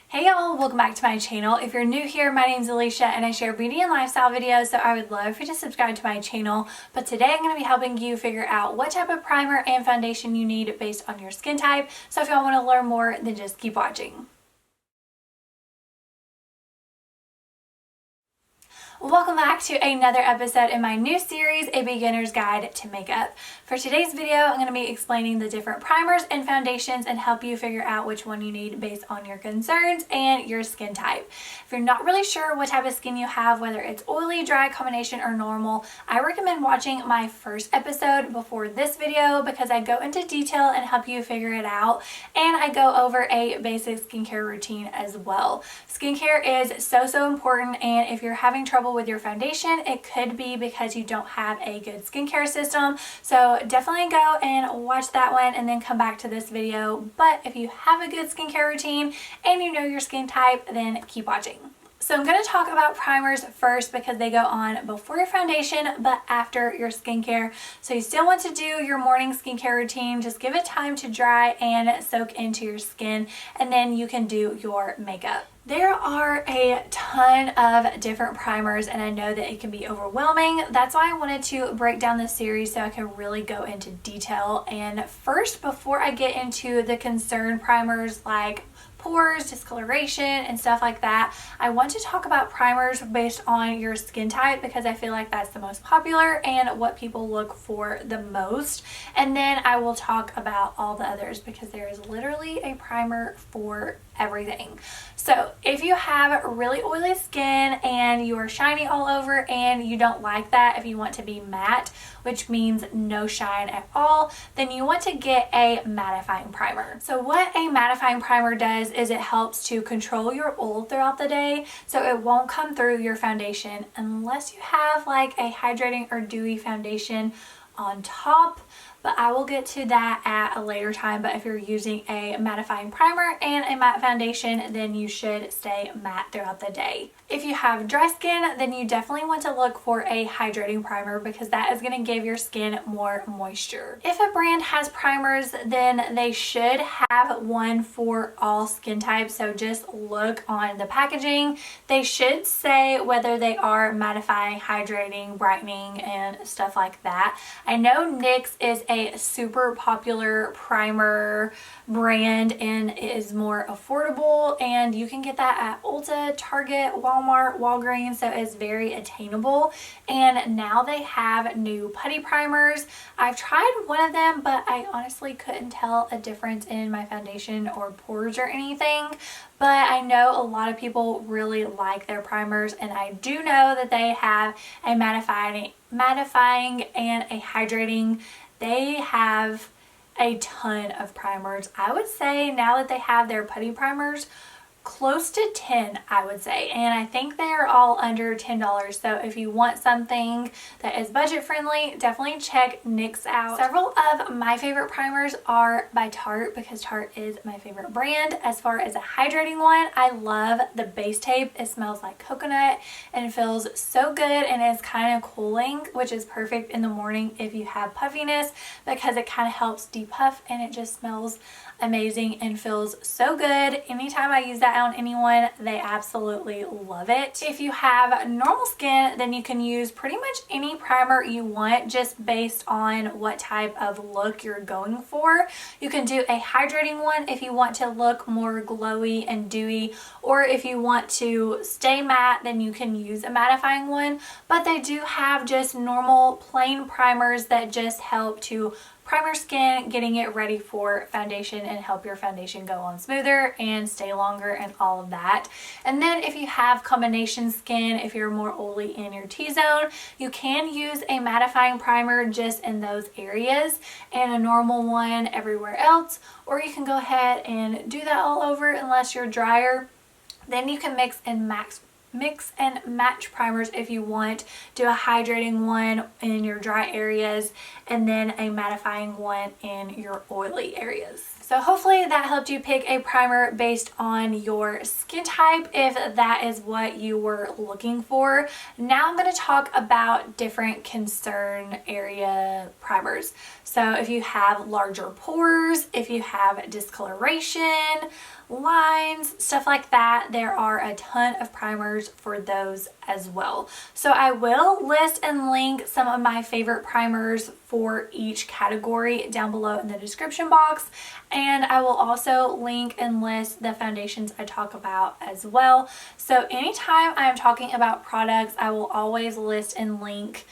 Hey y'all, welcome back to my channel. If you're new here, my name's Alicia and I share beauty and lifestyle videos, so I would love for you to subscribe to my channel. But today I'm going to be helping you figure out what type of primer and foundation you need based on your skin type. So if y'all want to learn more, then just keep watching. Welcome back to another episode in my new series, A Beginner's Guide to Makeup. For today's video, I'm going to be explaining the different primers and foundations and help you figure out which one you need based on your concerns and your skin type. If you're not really sure what type of skin you have, whether it's oily, dry, combination, or normal, I recommend watching my first episode before this video because I go into detail and help you figure it out, and I go over a basic skincare routine as well. Skincare is so important, and if you're having trouble with your foundation, it could be because you don't have a good skincare system. So definitely go and watch that one and then come back to this video. But if you have a good skincare routine and you know your skin type, then keep watching. So I'm going to talk about primers first because they go on before your foundation but after your skincare. So you still want to do your morning skincare routine, just give it time to dry and soak into your skin, and then you can do your makeup. There are a ton of different primers and I know that it can be overwhelming. That's why I wanted to break down this series so I can really go into detail. And first, before I get into the concern primers like pores, discoloration, and stuff like that, I want to talk about primers based on your skin type because I feel like that's the most popular and what people look for the most. And then I will talk about all the others because there is literally a primer for everything. So if you have really oily skin and you are shiny all over and you don't like that, if you want to be matte, which means no shine at all, then you want to get a mattifying primer. So what a mattifying primer does is it helps to control your oil throughout the day so it won't come through your foundation unless you have like a hydrating or dewy foundation on top. But I will get to that at a later time. But if you're using a mattifying primer and a matte foundation, then you should stay matte throughout the day. If you have dry skin, then you definitely want to look for a hydrating primer because that is going to give your skin more moisture. If a brand has primers, then they should have one for all skin types. So just look on the packaging. They should say whether they are mattifying, hydrating, brightening, and stuff like that. I know NYX is a super popular primer brand and it is more affordable, and you can get that at Ulta, Target, Walmart, Walgreens, so it's very attainable. And now they have new putty primers. I've tried one of them, but I honestly couldn't tell a difference in my foundation or pores or anything. But I know a lot of people really like their primers, and I do know that they have a mattifying and a hydrating. They have a ton of primers. I would say now that they have their putty primers, close to 10, I would say, and I think they are all under $10. So if you want something that is budget friendly, definitely check NYX out. Several of my favorite primers are by Tarte because Tarte is my favorite brand. As far as a hydrating one, I love the base tape. It smells like coconut and feels so good, and it's kind of cooling, which is perfect in the morning if you have puffiness because it kind of helps depuff and it just smells amazing and feels so good. Anytime I use that on anyone, they absolutely love it. If you have normal skin, then you can use pretty much any primer you want just based on what type of look you're going for. You can do a hydrating one if you want to look more glowy and dewy, or if you want to stay matte, then you can use a mattifying one. But they do have just normal plain primers that just help to primer skin, getting it ready for foundation and help your foundation go on smoother and stay longer and all of that. And then if you have combination skin, if you're more oily in your T-zone, you can use a mattifying primer just in those areas and a normal one everywhere else, or you can go ahead and do that all over unless you're drier. Then you can mix and mix and match primers if you want. Do a hydrating one in your dry areas and then a mattifying one in your oily areas. So hopefully that helped you pick a primer based on your skin type if that is what you were looking for. Now I'm going to talk about different concern area primers. So if you have larger pores, if you have discoloration, lines, stuff like that, there are a ton of primers for those as well. So I will list and link some of my favorite primers for each category down below in the description box, and I will also link and list the foundations I talk about as well. So anytime I am talking about products, I will always list and link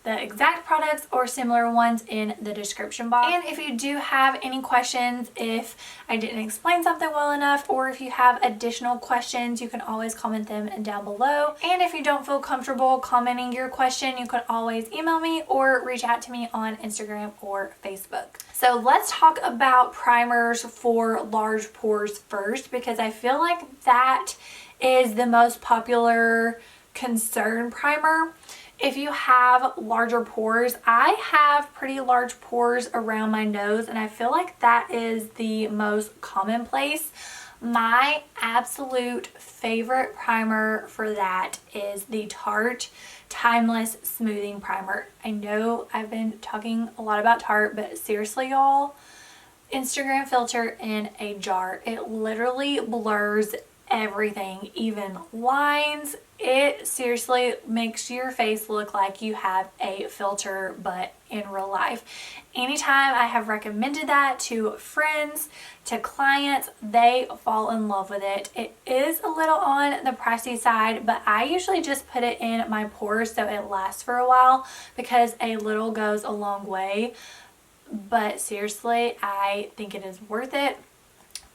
the exact products or similar ones in the description box. And if you do have any questions, if I didn't explain something well enough, or if you have additional questions, you can always comment them down below. And if you don't feel comfortable commenting your question, you can always email me or reach out to me on Instagram or Facebook. So let's talk about primers for large pores first, because I feel like that is the most popular concern primer. If you have larger pores, I have pretty large pores around my nose, and I feel like that is the most commonplace. My absolute favorite primer for that is the Tarte Timeless Smoothing Primer. I know I've been talking a lot about Tarte, but seriously y'all, Instagram filter in a jar. It literally blurs everything, even lines. It seriously makes your face look like you have a filter, but in real life. Anytime I have recommended that to friends, to clients, they fall in love with it. It is a little on the pricey side, but I usually just put it in my pores so it lasts for a while, because a little goes a long way. But seriously, I think it is worth it.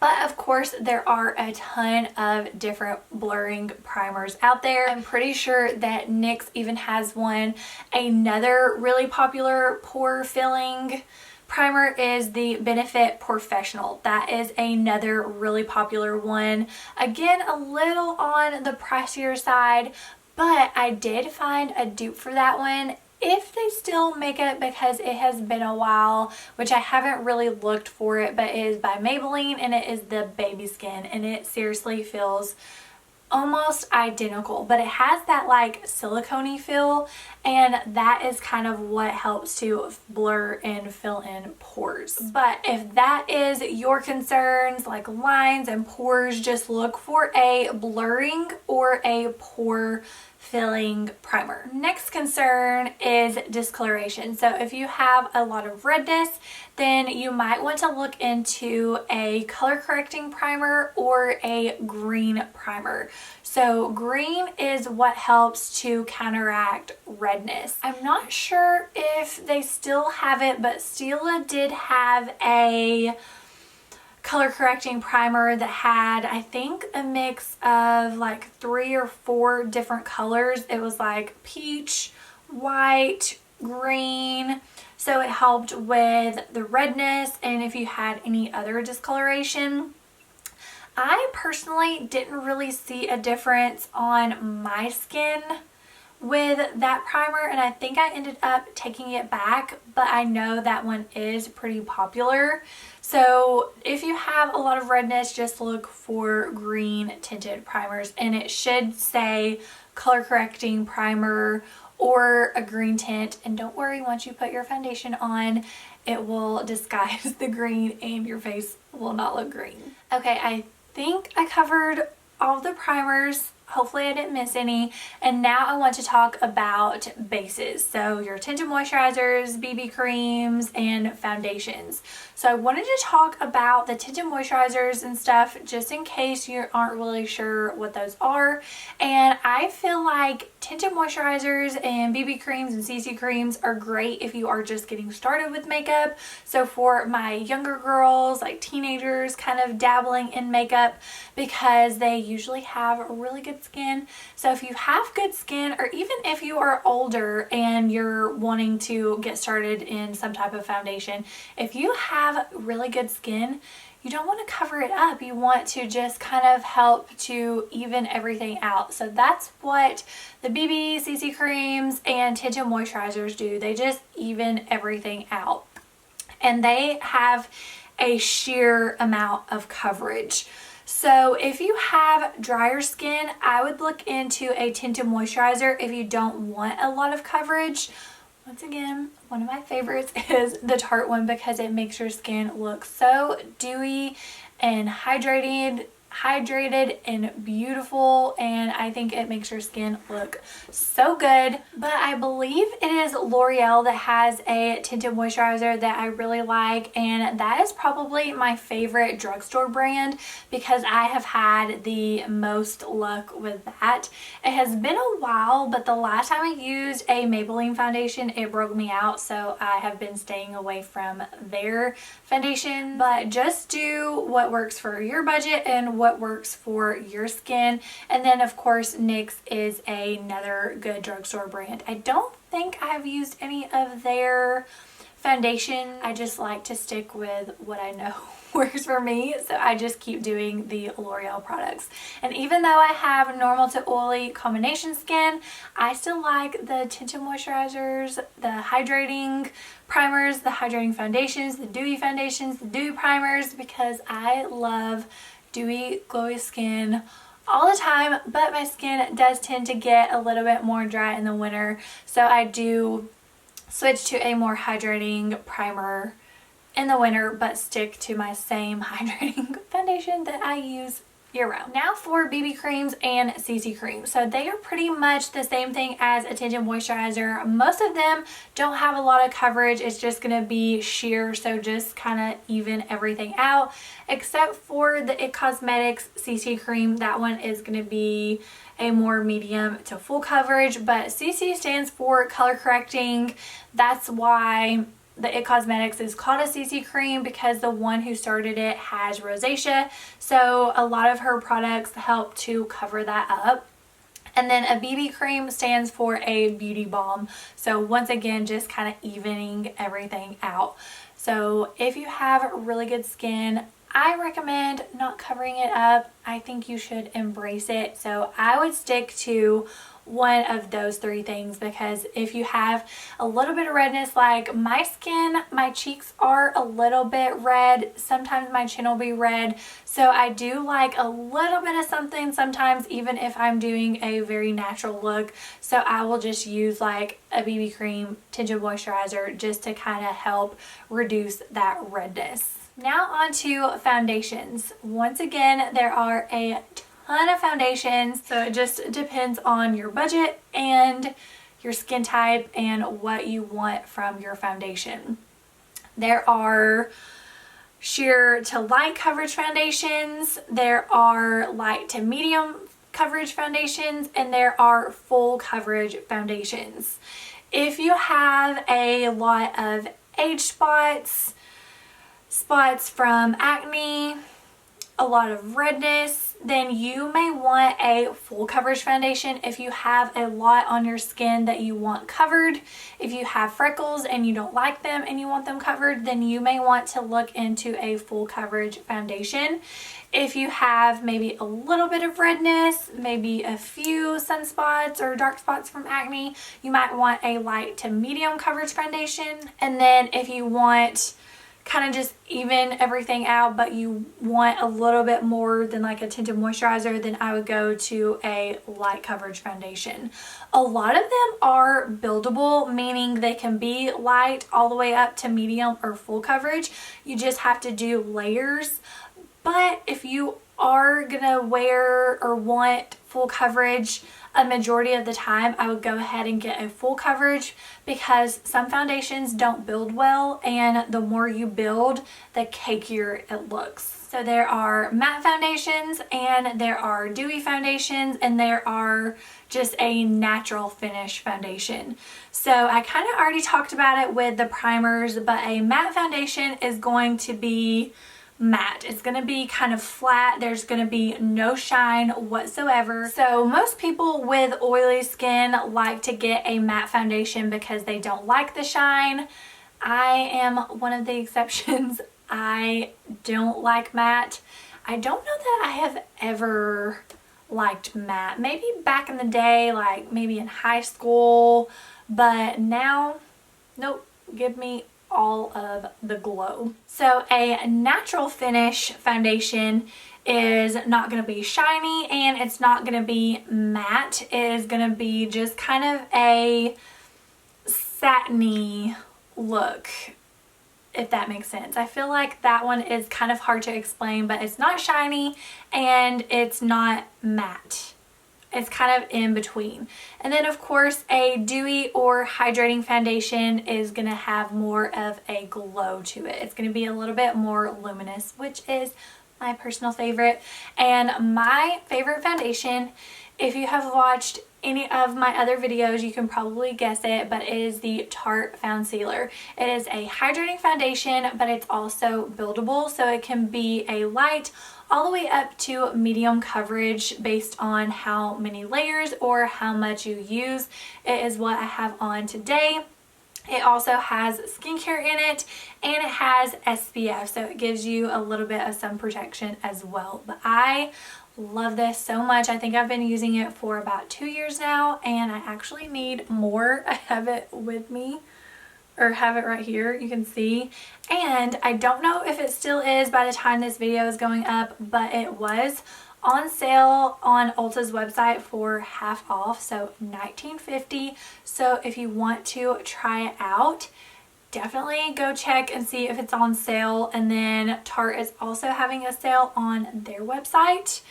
But of course, there are a ton of different blurring primers out there. I'm pretty sure that NYX even has one. Another really popular pore filling primer is the Benefit Professional. That is another really popular one. Again, a little on the pricier side, but I did find a dupe for that one, if they still make it, because it has been a while, which I haven't really looked for it, but it is by Maybelline, and it is the Baby Skin, and it seriously feels almost identical, but it has that like silicone-y feel, and that is kind of what helps to blur and fill in pores. But if that is your concerns, like lines and pores, just look for a blurring or a pore filling primer. Next concern is discoloration. So if you have a lot of redness, then you might want to look into a color correcting primer or a green primer. So green is what helps to counteract redness. I'm not sure if they still have it, but Stila did have a color correcting primer that had, I think, a mix of like 3 or 4 different colors. It was like peach, white, green. So it helped with the redness and if you had any other discoloration. I personally didn't really see a difference on my skin with that primer, and I think I ended up taking it back, but I know that one is pretty popular. So if you have a lot of redness, just look for green tinted primers, and it should say color correcting primer or a green tint. And don't worry, once you put your foundation on, it will disguise the green and your face will not look green. Okay, I think I covered all the primers. Hopefully I didn't miss any. And now I want to talk about bases. So your tinted moisturizers, BB creams, and foundations. So I wanted to talk about the tinted moisturizers and stuff just in case you aren't really sure what those are. And I feel like tinted moisturizers and BB creams and CC creams are great if you are just getting started with makeup. So for my younger girls, like teenagers kind of dabbling in makeup, because they usually have really good skin. So if you have good skin, or even if you are older and you're wanting to get started in some type of foundation, if you have really good skin, you don't want to cover it up. You want to just kind of help to even everything out. So that's what the BB, CC creams, and tinted moisturizers do. They just even everything out. And they have a sheer amount of coverage. So if you have drier skin, I would look into a tinted moisturizer if you don't want a lot of coverage. Once again, one of my favorites is the Tarte one because it makes your skin look so dewy and hydrated and beautiful, and I think it makes your skin look so good. But I believe it is L'Oreal that has a tinted moisturizer that I really like, and that is probably my favorite drugstore brand because I have had the most luck with that. It has been a while, but the last time I used a Maybelline foundation, it broke me out, so I have been staying away from their foundation. But just do what works for your budget and what works for your skin. And then of course NYX is another good drugstore brand. I don't think I've used any of their foundation. I just like to stick with what I know works for me, so I just keep doing the L'Oreal products. And even though I have normal to oily combination skin, I still like the tinted moisturizers, the hydrating primers, the hydrating foundations, the dewy foundations, the dewy primers, because I love dewy, glowy skin all the time. But my skin does tend to get a little bit more dry in the winter, so I do switch to a more hydrating primer in the winter, but stick to my same hydrating foundation that I use year round. Now for BB creams and CC creams. So they are pretty much the same thing as a tinted moisturizer. Most of them don't have a lot of coverage. It's just going to be sheer, so just kind of even everything out, except for the It Cosmetics CC cream. That one is going to be a more medium to full coverage, but CC stands for color correcting. That's why the It Cosmetics is called a CC cream, because the one who started it has rosacea, so a lot of her products help to cover that up. And then a BB cream stands for a beauty balm, so once again just kind of evening everything out. So if you have really good skin, I recommend not covering it up. I think you should embrace it. So I would stick to one of those three things, because if you have a little bit of redness, like my skin, my cheeks are a little bit red, sometimes my chin will be red, so I do like a little bit of something sometimes, even if I'm doing a very natural look. So I will just use like a BB cream, tinted moisturizer, just to kind of help reduce that redness. Now on to foundations. Once again, there are a ton of foundations, so it just depends on your budget and your skin type and what you want from your foundation. There are sheer to light coverage foundations, there are light to medium coverage foundations, and there are full coverage foundations. If you have a lot of age spots from acne, a lot of redness, then you may want a full coverage foundation. If you have a lot on your skin that you want covered, if you have freckles and you don't like them and you want them covered, then you may want to look into a full coverage foundation. If you have maybe a little bit of redness, maybe a few sunspots or dark spots from acne, you might want a light to medium coverage foundation. And then if you want kind of just even everything out, but you want a little bit more than like a tinted moisturizer, then I would go to a light coverage foundation. A lot of them are buildable, meaning they can be light all the way up to medium or full coverage. You just have to do layers. But if you are gonna wear or want full coverage a majority of the time, I would go ahead and get a full coverage, because some foundations don't build well, and the more you build, the cakier it looks. So there are matte foundations, and there are dewy foundations, and there are just a natural finish foundation. So I kind of already talked about it with the primers, but a matte foundation is going to be matte. It's going to be kind of flat. There's going to be no shine whatsoever. So most people with oily skin like to get a matte foundation because they don't like the shine. I am one of the exceptions. I don't like matte. I don't know that I have ever liked matte. Maybe back in the day, like maybe in high school, but now, nope, give me all of the glow. So a natural finish foundation is not going to be shiny and it's not going to be matte. It is going to be just kind of a satiny look, if that makes sense. I feel like that one is kind of hard to explain, but it's not shiny and it's not matte. It's kind of in between. And then of course a dewy or hydrating foundation is going to have more of a glow to it. It's going to be a little bit more luminous, which is my personal favorite. And my favorite foundation, if you have watched any of my other videos, you can probably guess it, but it is the Tarte Found Sealer. It is a hydrating foundation, but it's also buildable, so it can be a light all the way up to medium coverage based on how many layers or how much you use. It is what I have on today. It also has skincare in it and it has SPF, so it gives you a little bit of sun protection as well. But I love this so much. I think I've been using it for about 2 years now and I actually need more. I have it with me, or have it right here, you can see. And I don't know if it still is by the time this video is going up, but it was on sale on Ulta's website for half off, so $19.50. So if you want to try it out, definitely go check and see if it's on sale. And then Tarte is also having a sale on their website,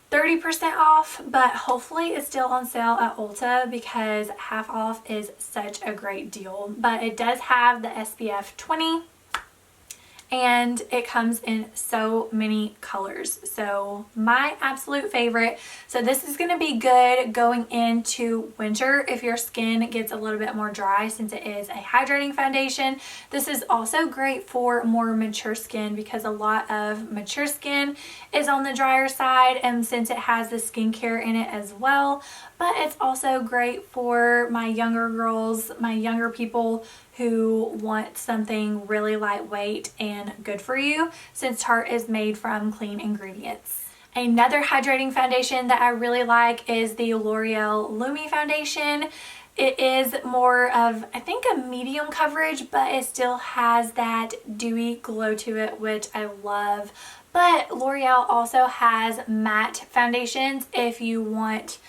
30% off, but hopefully it's still on sale at Ulta because half off is such a great deal. But it does have the SPF 20 and it comes in so many colors. So my absolute favorite. So this is going to be good going into winter if your skin gets a little bit more dry, since it is a hydrating foundation. This is also great for more mature skin because a lot of mature skin is on the drier side, and since it has the skincare in it as well. But it's also great for my younger girls, my younger people who want something really lightweight and good for you, since Tarte is made from clean ingredients. Another hydrating foundation that I really like is the L'Oreal Lumi foundation. It is more of, I think, a medium coverage, but it still has that dewy glow to it, which I love. But L'Oreal also has matte foundations if you want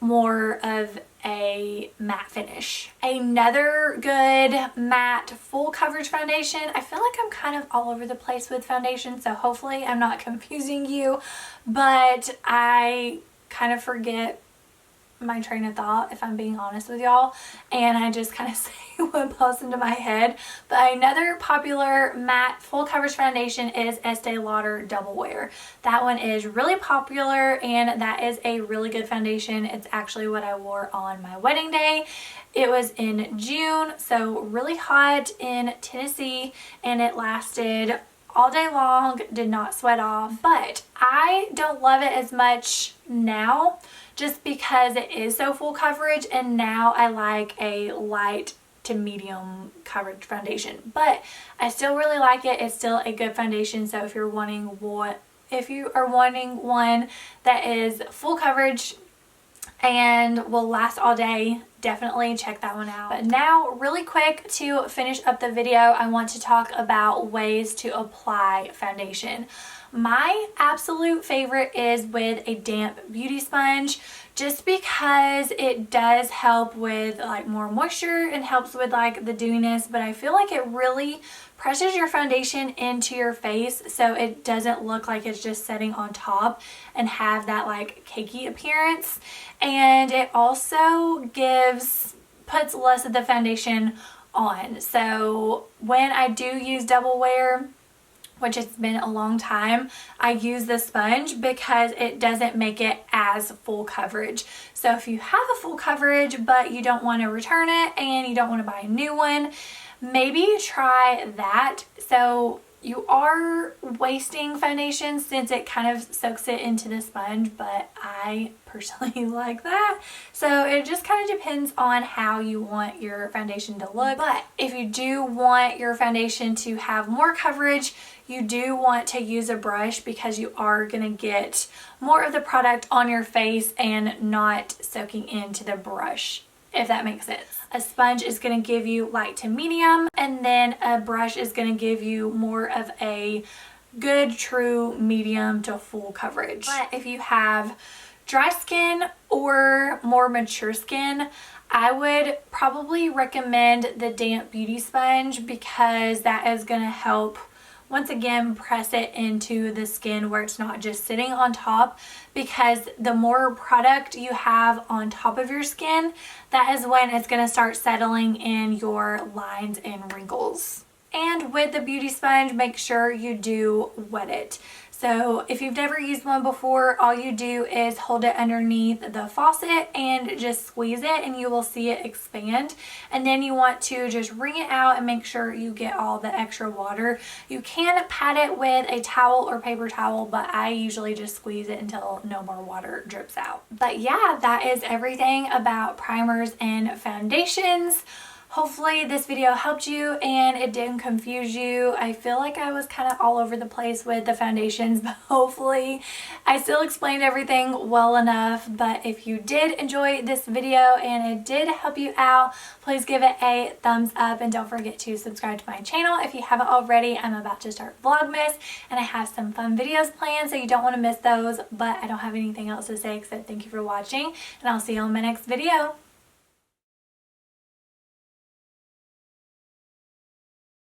more of a matte finish. Another good matte full coverage foundation. I feel like I'm kind of all over the place with foundation, so hopefully I'm not confusing you, but I kind of forget my train of thought, if I'm being honest with y'all, and I just kind of say what pops into my head. But another popular matte full coverage foundation is Estee Lauder Double Wear. That one is really popular and that is a really good foundation. It's actually what I wore on my wedding day. It was in June, so really hot in Tennessee, and it lasted all day long, did not sweat off. But I don't love it as much now just because it is so full coverage, and now I like a light to medium coverage foundation. But I still really like it. It's still a good foundation, so if you're wanting one that is full coverage and will last all day, definitely check that one out. But now, really quick, to finish up the video, I want to talk about ways to apply foundation. My absolute favorite is with a damp beauty sponge, just because it does help with like more moisture and helps with like the dewiness, but I feel like it really presses your foundation into your face so it doesn't look like it's just sitting on top and have that like cakey appearance. And it also puts less of the foundation on. So when I do use double wear, which it's been a long time, I use the sponge because it doesn't make it as full coverage. So if you have a full coverage but you don't want to return it and you don't want to buy a new one, maybe try that. So You are wasting foundation since it kind of soaks it into the sponge, but I personally like that. So it just kind of depends on how you want your foundation to look. But if you do want your foundation to have more coverage, you do want to use a brush because you are going to get more of the product on your face and not soaking into the brush, if that makes sense. A sponge is going to give you light to medium, and then a brush is going to give you more of a good, true medium to full coverage. But if you have dry skin or more mature skin, I would probably recommend the damp beauty sponge because that is going to help once again press it into the skin where it's not just sitting on top, because the more product you have on top of your skin, that is when it's going to start settling in your lines and wrinkles. And with the beauty sponge, make sure you do wet it. So if you've never used one before, all you do is hold it underneath the faucet and just squeeze it and you will see it expand. And then you want to just wring it out and make sure you get all the extra water. You can pat it with a towel or paper towel, but I usually just squeeze it until no more water drips out. But yeah, that is everything about primers and foundations. Hopefully this video helped you and it didn't confuse you. I feel like I was kind of all over the place with the foundations, but hopefully I still explained everything well enough. But if you did enjoy this video and it did help you out, please give it a thumbs up and don't forget to subscribe to my channel if you haven't already. I'm about to start Vlogmas and I have some fun videos planned, so you don't want to miss those. But I don't have anything else to say except thank you for watching, and I'll see you on my next video.